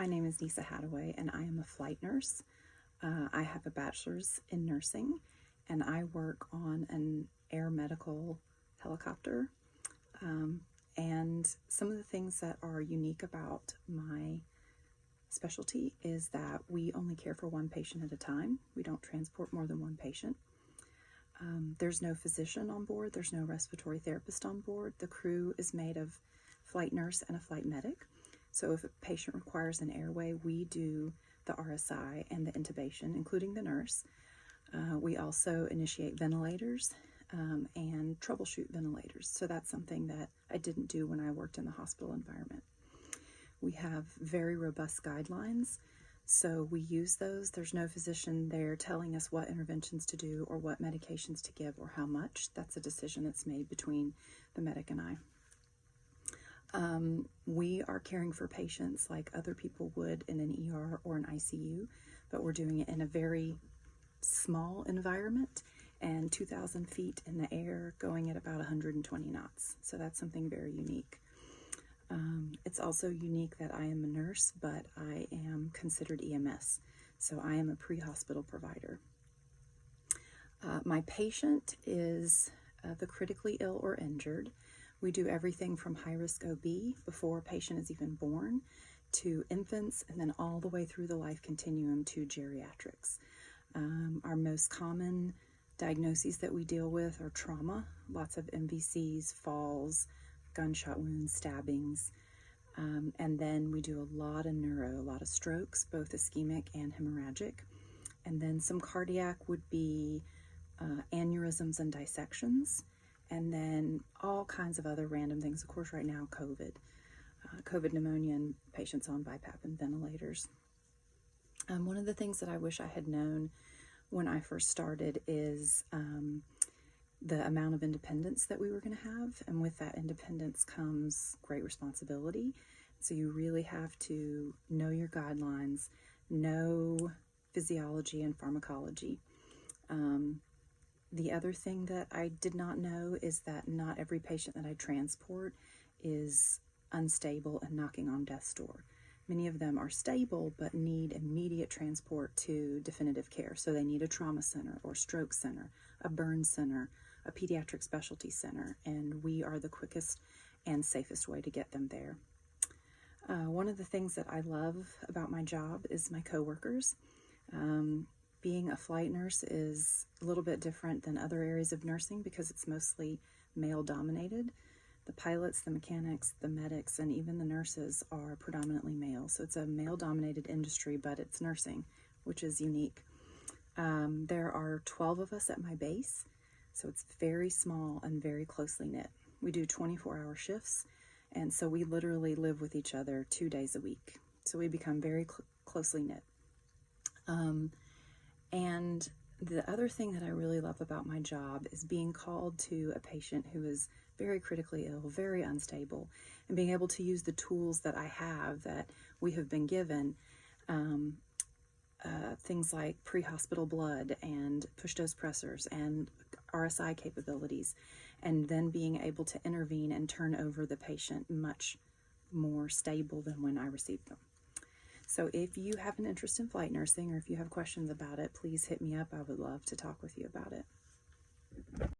My name is Nisa Hadaway, and I am a flight nurse. I have a bachelor's in nursing, and I work on an air medical helicopter. And some of the things that are unique about my specialty is that we only care for one patient at a time. We don't transport more than one patient. There's no physician on board. There's no respiratory therapist on board. The crew is made of flight nurse and a flight medic. So if a patient requires an airway, we do the RSI and the intubation, including the nurse. We also initiate ventilators and troubleshoot ventilators. So that's something that I didn't do when I worked in the hospital environment. We have very robust guidelines, so we use those. There's no physician there telling us what interventions to do or what medications to give or how much. That's a decision that's made between the medic and I. We are caring for patients like other people would in an ER or an ICU, but we're doing it in a very small environment and 2,000 feet in the air going at about 120 knots. So that's something very unique. It's also unique that I am a nurse, but I am considered EMS. So I am a pre-hospital provider. My patient is the critically ill or injured. We do everything from high-risk OB before a patient is even born to infants, and then all the way through the life continuum to geriatrics. Our most common diagnoses that we deal with are trauma, lots of MVCs, falls, gunshot wounds, stabbings, and then we do a lot of neuro, a lot of strokes, both ischemic and hemorrhagic, and then some cardiac would be aneurysms and dissections, and then all kinds of other random things. Of course, right now, COVID pneumonia and patients on BiPAP and ventilators. One of the things that I wish I had known when I first started is the amount of independence that we were going to have, and with that independence comes great responsibility. So you really have to know your guidelines, know physiology and pharmacology. The other thing that I did not know is that not every patient that I transport is unstable and knocking on death's door. Many of them are stable but need immediate transport to definitive care. So they need a trauma center or stroke center, a burn center, a pediatric specialty center, and we are the quickest and safest way to get them there. One of the things that I love about my job is my coworkers. Being a flight nurse is a little bit different than other areas of nursing because it's mostly male-dominated. The pilots, the mechanics, the medics, and even the nurses are predominantly male. So it's a male-dominated industry, but it's nursing, which is unique. There are 12 of us at my base, so it's very small and very closely knit. We do 24-hour shifts, and so we literally live with each other 2 days a week. So we become very closely knit. And the other thing that I really love about my job is being called to a patient who is very critically ill, very unstable, and being able to use the tools that I have that we have been given, things like pre-hospital blood and push-dose pressors and RSI capabilities, and then being able to intervene and turn over the patient much more stable than when I received them. So if you have an interest in flight nursing or if you have questions about it, please hit me up. I would love to talk with you about it.